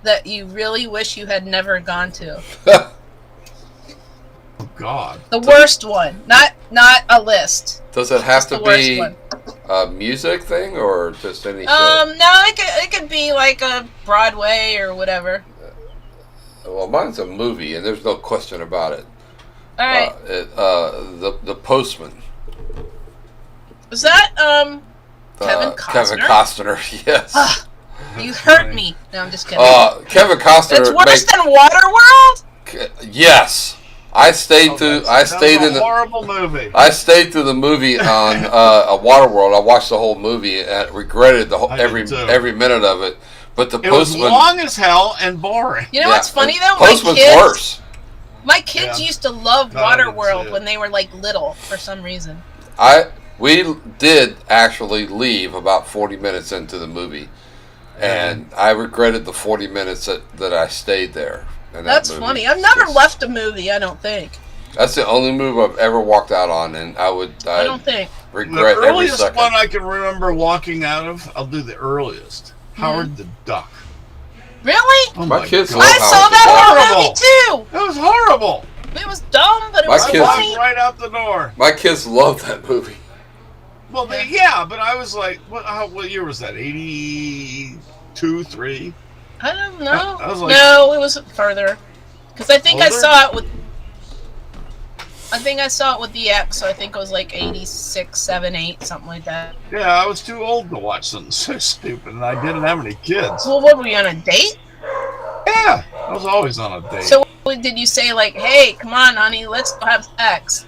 that you really wish you had never gone to? Oh God. The worst one, not a list. Does it have Just to the worst be one. a music thing or just any show? No, it could be like a Broadway or whatever. Well, mine's a movie, and there's no question about it. All right. The Postman. Was that Kevin Costner? Kevin Costner, yes. You hurt me. No, I'm just kidding. Kevin Costner. It's worse than Waterworld? Yes. I stayed in the horrible movie. I stayed through the movie on a Waterworld. I watched the whole movie and regretted every minute of it. But the It was Postman, long as hell and boring. You know what's funny though? Postman's worse. My kids used to love I didn't see Waterworld it. when they were like little for some reason. We did actually leave about 40 minutes into the movie, and I regretted the 40 minutes that I stayed there. That's funny. I've never left a movie, I don't think. That's the only movie I've ever walked out on, and I don't think. regret The every earliest second. one I can remember walking out of, I'll do the earliest. Howard the Duck. Really? Oh My kids God. love I saw Howard the that Duck. whole movie too. It was horrible. It was dumb, but it My was kids- funny. Right out the door. My kids love that movie. Well, but I was like, what year was that? 82, 3? I don't know. I was like- No, it was further. Because I think I Older? saw it with. I think I saw it with the ex, so I think it was like 86, 7, 8, something like that. Yeah, I was too old to watch something so stupid, and I didn't have any kids. Well, what were we on a date? Yeah, I was always on a date. So did you say like, "Hey, come on, honey, let's go have sex"?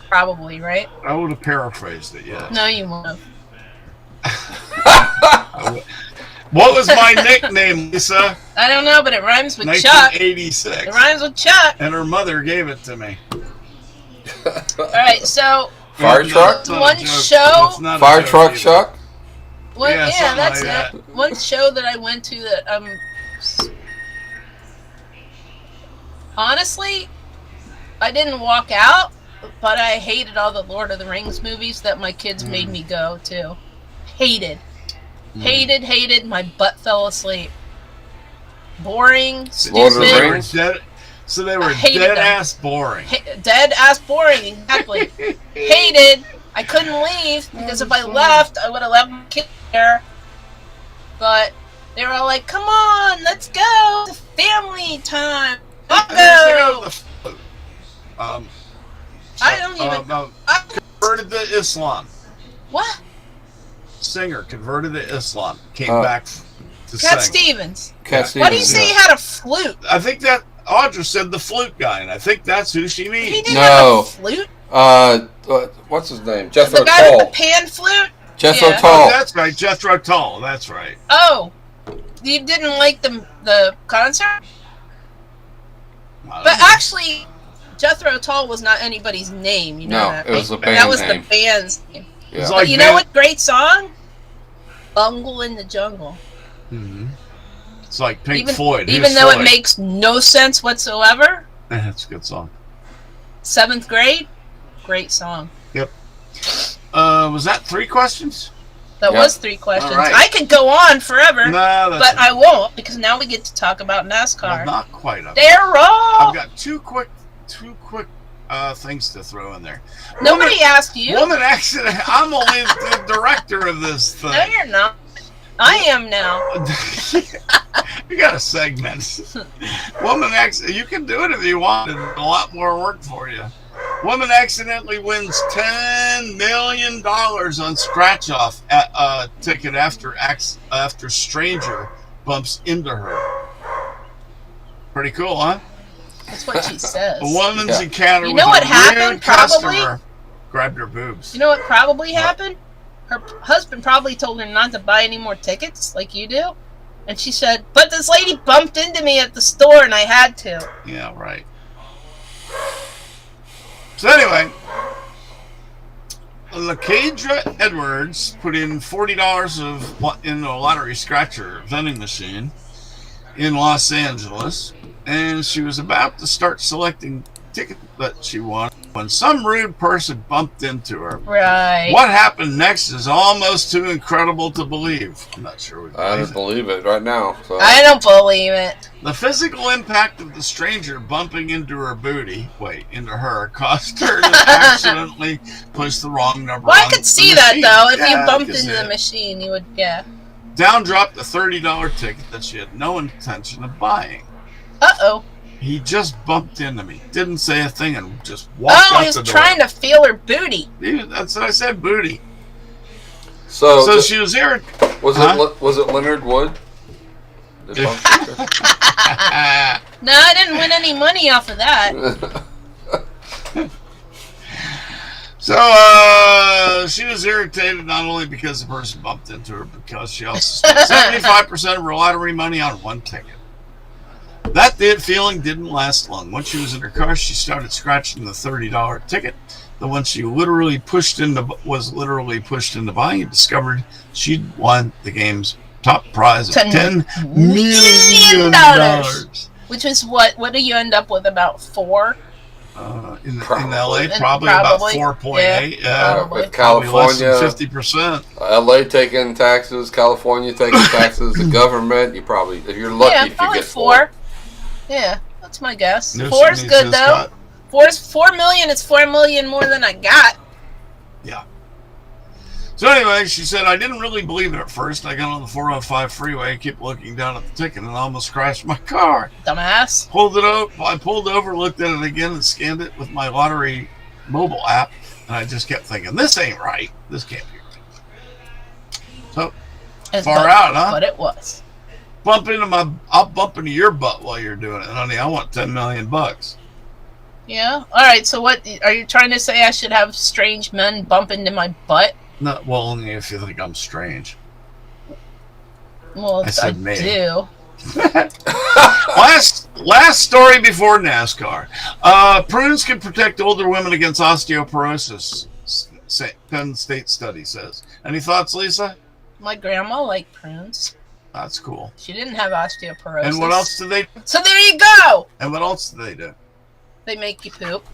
Probably, right? I would have paraphrased it, yeah. No, you won't have. What was my nickname, Lisa? I don't know, but it rhymes with Chuck. 1986. It rhymes with Chuck. And her mother gave it to me. All right, so Fire No, truck? it's not a One joke. show- It's not a Fire joke truck, either. Chuck? one, Yeah, yeah, something that's like it. One show that I went to that honestly, I didn't walk out, but I hated all the Lord of the Rings movies that my kids made me go to. Hated. Hated. My butt fell asleed. Boring, Lord of the stupid, Rings? So they were I hated dead them. ass boring. dead ass boring. Exactly. Hated. I couldn't leave because if I left, I would have left my kid there. But they were all like, "Come on, let's go. It's family time. Let's go." I don't even. Converted to Islam. What? Singer converted to Islam. Came Oh. back to Cat sing. Stevens. Cat Why do you Stevens, say he yeah. had a flute? I think that Audra said the flute guy, and I think that's who she He means. didn't No. have a flute. What's his name? Jethro The guy with Tull. the pan flute. Jethro Yeah. Oh, Tull. that's right, Jethro Tull. That's right. Oh, you didn't like the concert? But actually, Jethro Tull was not anybody's name. You know No, that. it was right? the band That was name. the band's name. Yeah. It's But like you know what great song? Bungle in the Jungle. Mhm. It's like Pink Even, Floyd. even Who's though it Floyd? makes no sense whatsoever. That's a good song. 7th grade, great song. Yep. Was that 3 questions? That Yeah. was 3 questions. All right. I could go on forever, No, that's but I won't because now we get to talk about NASCAR. not quite up. Daryl! I've got two quick things to throw in there. Nobody asked you. Woman accident. I'm only the director of this thing. No, you're not. I am now. You got a segment. Woman accident. You can do it if you want. It's a lot more work for you. Woman accidentally wins $10 million on scratch off at a ticket after stranger bumps into her. Pretty cool, huh? That's what she says. A woman's Yeah. encounter You with know what a happened, rude probably? customer grabbed her boobs. You know what probably happened? Her husband probably told her not to buy any more tickets like you do. And she said, "But this lady bumped into me at the store and I had to." Yeah, right. So anyway, LaKadra Edwards put in $40 in a lottery scratcher vending machine in Los Angeles. and she was about to start selecting tickets that she wanted when some rude person bumped into her. Right. What happened next is almost too incredible to believe. I'm not sure we I believe don't it. believe it right now. So. I don't believe it. The physical impact of the stranger bumping into her into her, caused her to accidentally push the wrong number Well, I on could the see that, machine. though. If you Yeah, bumped I could into see the it. machine, you would, yeah. Down dropped a $30 ticket that she had no intention of buying. Uh-oh. He just bumped into me, didn't say a thing, and just walked Oh, out he was the door. trying to feel her booty. That's what I said, booty. So So she was there. was it Leonard Wood? That bumped into her? No, I didn't win any money off of that. So she was irritated not only because the person bumped into her, because she also spent 75% of her lottery money on one ticket. That feeling didn't last long. Once she was in her car, she started scratching the $30 ticket. The one she was literally pushed into buying, and discovered she'd won the game's top prize of $10 million. Which is what do you end up with, about 4? In Probably. LA, probably about 4.8. Yeah, With probably less than California, 50%. LA taking taxes, California taking taxes, the government. You probably, if you're lucky, Yeah, if you probably get 4. Yeah, that's my guess. Newsom 4's needs good, his though. cut. 4 million is 4 million more than I got. Yeah. So anyway, she said, I didn't really believe it at first. I got on the 405 freeway, kept looking down at the ticket, and almost crashed my car. Dumbass. I pulled over, looked at it again, and scanned it with my lottery mobile app, and I just kept thinking, this ain't right. This can't be right. So, far out, huh? But it was. I'll bump into your butt while you're doing it, honey. I want $10 million. Yeah? Alright, so what, are you trying to say I should have strange men bump into my butt? No, well, only if you think I'm strange. Well, I said me. do. Last story before NASCAR. Prunes can protect older women against osteoporosis, Penn State study says. Any thoughts, Lisa? My grandma liked prunes. That's cool. She didn't have osteoporosis. And what else do they do? So there you go! And what else do they do? They make you poop.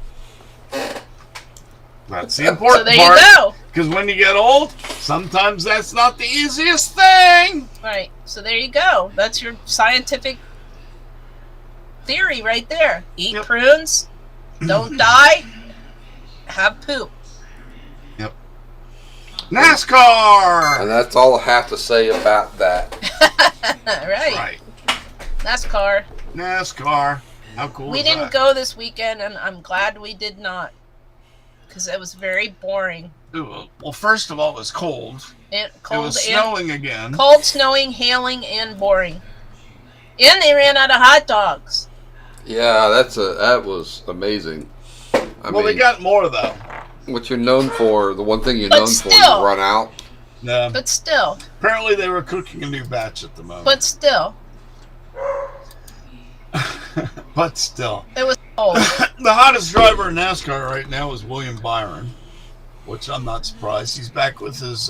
That's the So important there part. you go! Because when you get old, sometimes that's not the easiest thing. Right, so there you go. That's your scientific theory right there. Eat Yep. prunes, don't die, have poop. Yep. NASCAR! And that's all I have to say about that. Right. Right. NASCAR. NASCAR. How cool We is didn't that? go this weekend, and I'm glad we did not. Because it was very boring. Ooh, well, first of all, it was cold. And It cold, was and snowing again. cold, snowing, hailing, and boring. And they ran out of hot dogs. Yeah, that was amazing. Well, they got more, though. what you're known for, the one thing you're But known for, still. you run out. But still. Apparently, they were cooking a new batch at the moment. But still. But still. It was cold. The hottest driver in NASCAR right now is William Byron, which I'm not surprised. He's back with his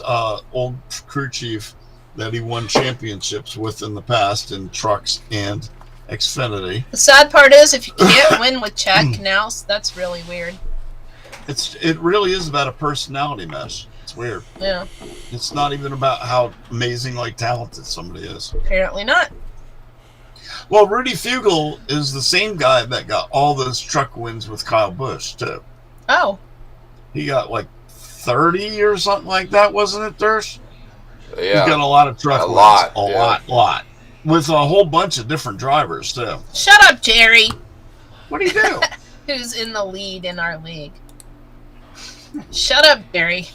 old crew chief that he won championships with in the past in trucks and Xfinity. The sad part is, if you can't win with Chad Canals, that's really weird. It really is about a personality mesh. It's weird. Yeah, It's not even about how amazingly talented somebody is. apparently not. Well, Rudy Fugle is the same guy that got all those truck wins with Kyle Busch, too. Oh, He got like 30 or something like that, wasn't it, Durst? Yeah. He's got a lot of truck A wins. lot, A yeah. lot. With a whole bunch of different drivers, too. shut up, Jerry, What do you do? who's in the lead in our league. Shut up, Jerry.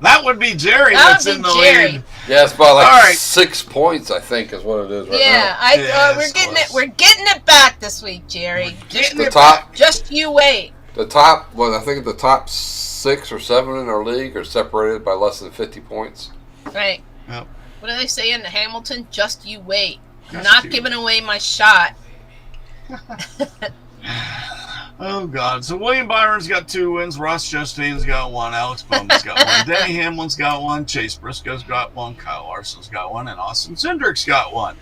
That would be Jerry That would that's be in the Jerry. lead. Yeah, it's by like All right. 6 points, I think, is what it is right Yeah, Yes, we're getting yes. it. We're getting it back this week, Jerry. Getting now. it The top, Just you wait. I think the top 6 or 7 in our league are separated by less than 50 points. Right. Yep. What do they say in Hamilton? Just you wait. Just Not you giving away my shot. Oh, God. So William Byron's got 2 wins. Ross Chastain's got 1. Alex Bowman's got 1. Denny Hamlin's got 1. Chase Briscoe's got 1. Kyle Larson's got 1. And Austin Cindric's got 1.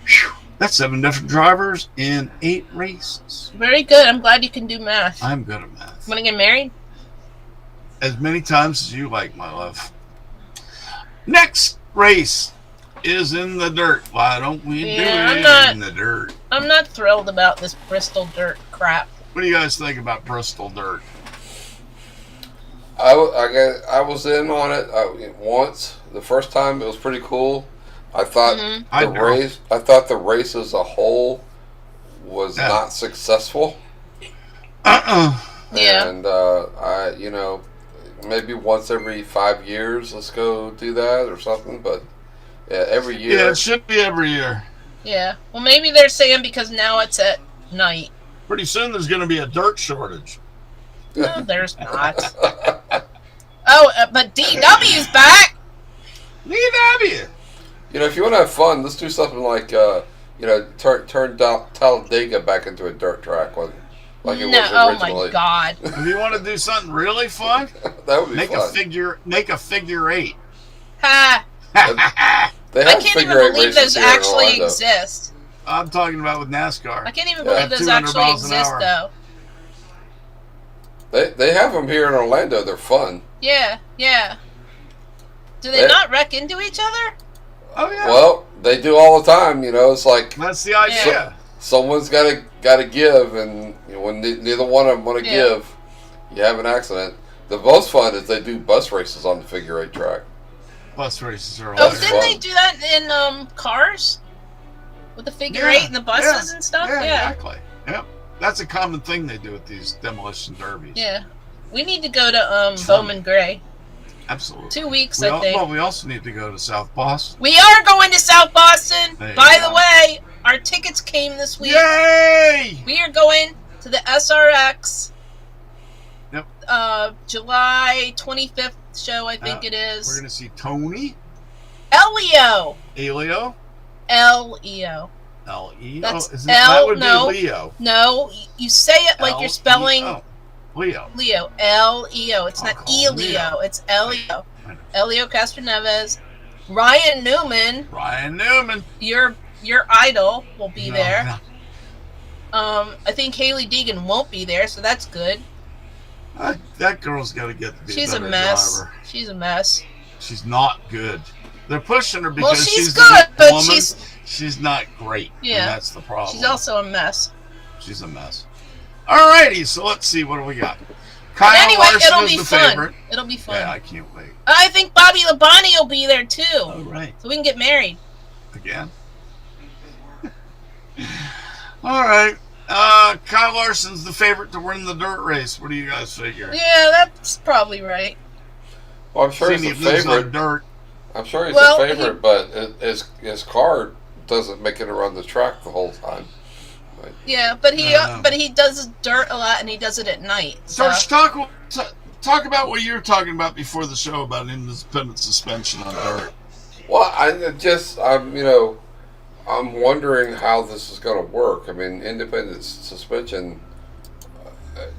Whew. That's 7 different drivers in 8 races. Very good. I'm glad you can do math. I'm good at math. Want to get married? As many times as you like, my love. Next race is in the dirt. Why don't we do it in the dirt? I'm not thrilled about this Bristol dirt crap. What do you guys think about Bristol dirt? I was in on it once. The first time it was pretty cool. I thought the race as a whole was not successful. Yeah. And maybe once every 5 years, let's go do that or something. But every year. Yeah, it should be every year. Yeah. Well, maybe they're saying because now it's at night. Pretty soon there's going to be a dirt shortage. No, there's not. But DW's back. DW. If you want to have fun, let's do something like, turn Talladega back into a dirt track, like it was originally. Oh my God! If you want to do something really fun, that would be make fun. Make a figure 8. Ha! They I have can't figure even 8 believe races those here in actually Orlando. exist. I'm talking about with NASCAR. I can't even believe those 200 actually miles an exist, hour. though. They have them here in Orlando. They're fun. Yeah. Do they not wreck into each other? Oh yeah. Well, they do all the time. It's like That's the idea. someone's got to give, and when neither one of them want to give, you have an accident. The most fun is they do bus races on the figure 8 track. Bus races are Oh, always didn't they do that in Cars? With the figure 8 and the buses and stuff? Yeah, exactly. Yep. That's a common thing they do at these demolition derbies. Yeah. We need to go to Bowman Gray. Absolutely. 2 weeks, I think. Well, we also need to go to South Boston. We are going to South Boston. There you By go. the way, our tickets came this week. Yay! We are going to the SRX. Yep. July 25th show, I think it is. We're going to see Tony. Elio. Elio. L-E-O. L-E. That's that would no. be Leo. No, you say it like you're spelling Leo. Leo. L-E-O. It's I'll not call him Elio. Leo. It's Elio. I know. Elio Castroneves. Ryan Newman, Ryan Newman. your idol, will be No, there. no. I think Haley Deegan won't be there, so that's good. That girl's got to get to be She's a a better mess. driver. She's a mess. She's not good. They're pushing her because Well, she's she's good, a but woman. she's not great. Yeah. And that's the problem. She's also a mess. She's a mess. Alrighty, so let's see what do we got. Kyle But anyway, Larson it'll is be the fun. favorite. It'll be fun. Yeah, I can't wait. I think Bobby Labonte will be there too, All right, so we can get married. again. All right. Kyle Larson's the favorite to win the dirt race. What do you guys figure? Yeah, that's probably right. Well, I'm sure Seeing he's he a lives on favorite. dirt. I'm sure he's Well, a favorite, but his car doesn't make it around the track the whole time. Yeah, but he No. but he does dirt a lot, and he does it at night. So. George, talk about what you were talking about before the show about independent suspension on dirt. Well, I'm wondering how this is going to work. I mean, independent suspension.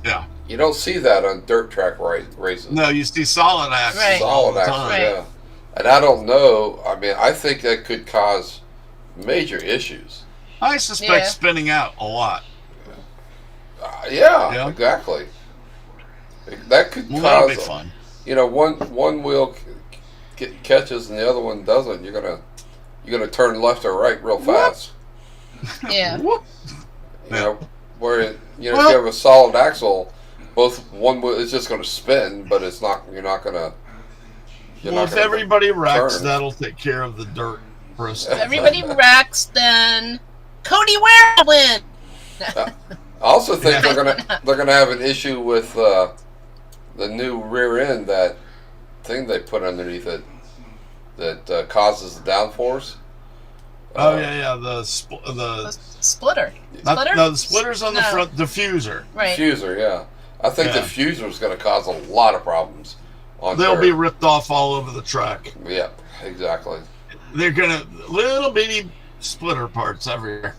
Yeah. You don't see that on dirt track races. No, you see solid axles Right. all Solid the axles, time. Right. yeah. And I don't know. I mean, I think that could cause major issues. I suspect Yeah. spinning out a lot. Yeah, Yeah. exactly. That could Well, that'll be cause. fun. One wheel catches and the other one doesn't. You're gonna turn left or right real fast. Yeah. Whoop. You know, where if you Well- have a solid axle, one wheel is just gonna spin, but it's not. You're not gonna. Well, if everybody wrecks, turn. that'll take care of the dirt Bristol. If everybody wrecks, then Cody Ware will win. I also think they're gonna have an issue with the new rear end, that thing they put underneath it that causes the downforce. Oh yeah, the Splitter. Splitter? no, the splitter's on the No. front diffuser. Right. Diffuser, yeah. I think the Yeah. diffuser is going to cause a lot of problems on They'll dirt. be ripped off all over the track. Yeah, exactly. They're gonna little bitty splitter parts everywhere.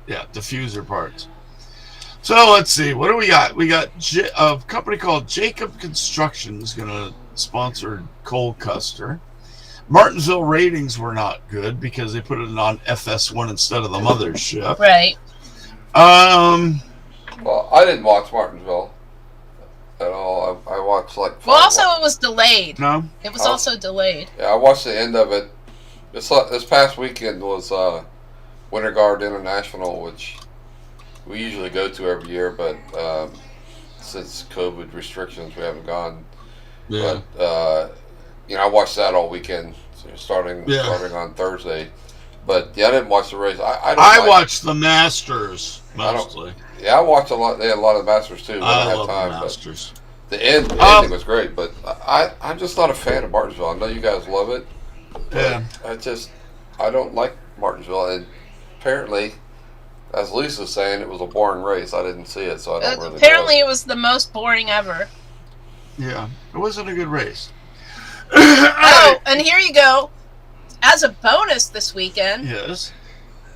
Diffuser parts. So let's see, what do we got? We got a company called Jacob Construction is going to sponsor Cole Custer. Martinsville ratings were not good because they put it on FS1 instead of the mothership. Right. Well, I didn't watch Martinsville at all. I watched like. Well, also it was delayed. No. It was also delayed. Yeah, I watched the end of it. This past weekend was Winter Guard International, which we usually go to every year, but since COVID restrictions, we haven't gone. Yeah. But I watched that all weekend, starting on Thursday. But yeah, I didn't watch the race. I watched the Masters mostly. I watched a lot. They had a lot of Masters too. I love the Masters. The ending was great, but I'm just not a fan of Martinsville. I know you guys love it. Yeah. I don't like Martinsville, and apparently, as Lisa's saying, it was a boring race. I didn't see it, so I don't really know. Apparently, it was the most boring ever. Yeah, it wasn't a good race. Oh, and here you go. As a bonus this weekend, Yes.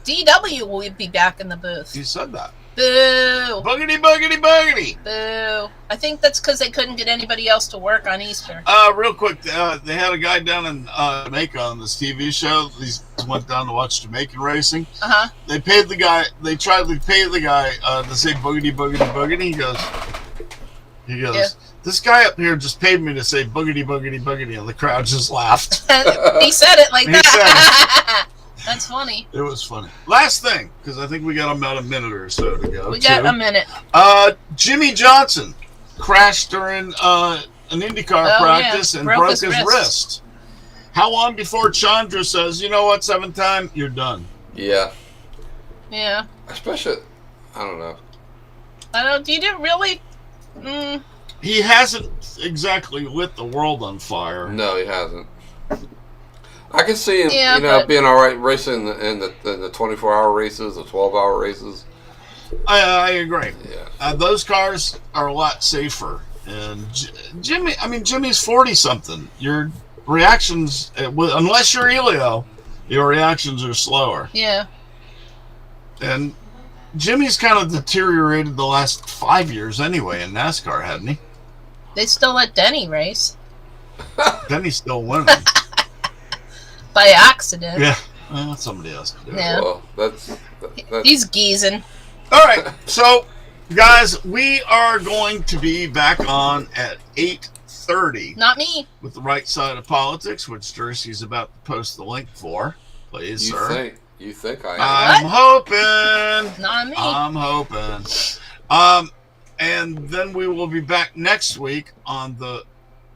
DW will be back in the booth. You said that. Boo! Buggity, buggity, buggity. Boo! I think that's because they couldn't get anybody else to work on Easter. Real quick, they had a guy down in Jamaica on this TV show. These went down to watch Jamaican racing. Uh-huh. They paid the guy. They tried to pay the guy to say boogity, boogity, boogity. He goes. Yeah. This guy up here just paid me to say boogity, boogity, boogity, and the crowd just laughed. He said it like He that. That's funny. It was funny. Last thing, because I think we got about a minute or so to go. We got a minute. Jimmy Johnson crashed during an IndyCar practice and broke his wrist. How long before Chandra says, you know what, seventh time, you're done? Yeah. Yeah. Especially, I don't know. I don't. You didn't really. He hasn't exactly lit the world on fire. No, he hasn't. I can see him, being all right racing in the 24-hour races, the 12-hour races. I agree. Yeah. Those cars are a lot safer. And Jimmy's 40-something. Your reactions, unless you're Elio, your reactions are slower. Yeah. And Jimmy's kind of deteriorated the last 5 years anyway in NASCAR, hadn't he? They still let Denny race. Denny's still winning. By accident. Yeah. Well, somebody else. Yeah. Well, that's He's geezing. All right. So, guys, we are going to be back on at 8:30. Not me. With the right side of politics, which Jersey's about to post the link for. Please, sir. You think I am? I'm hoping. Not me. I'm hoping. And then we will be back next week on the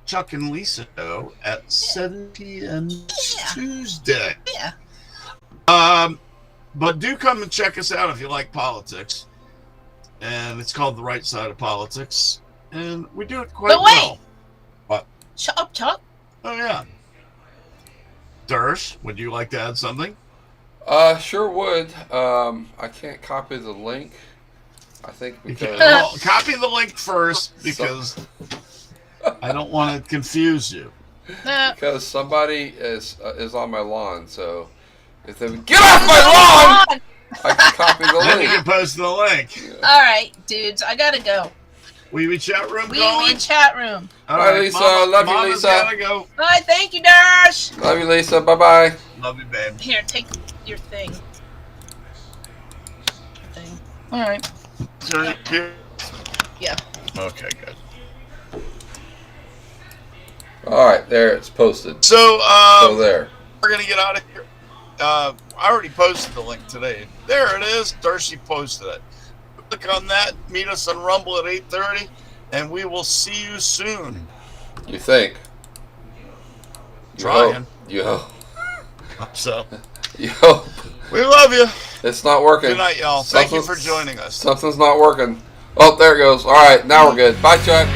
Chuck and Lisa show at 7 p.m. Tuesday. Yeah. But do come and check us out if you like politics. And it's called The Right Side of Politics. And we do it quite well. What? Shut up, Chuck. Oh, yeah. Dersh, would you like to add something? Sure would. I can't copy the link. I think because... Well, copy the link first because I don't want to confuse you. Because somebody is on my lawn, so if they would get off my lawn, I can copy the Then link. you can post the link. Yeah. All right, dudes, I gotta go. Wee chat room Wee chat room. All Bye, right, Lisa. Mama, Love you, Mama's Lisa. Gotta go. Bye, thank you, Dash. Love you, Lisa. Bye-bye. Love you, babe. Here, take your thing. All right. Turn it here. Yeah. Okay, good. All right, there it's posted. So, there. We're gonna get out of here. I already posted the link today. There it is. Darcy posted it. Click on that. Meet us on Rumble at 8:30, and we will see you soon. You think? Trying. You hope. So. You hope. We love you. It's not working. Good night, y'all. Thank you for joining us. Something's not working. Oh, there it goes. All right, now we're good. Bye, Chuck.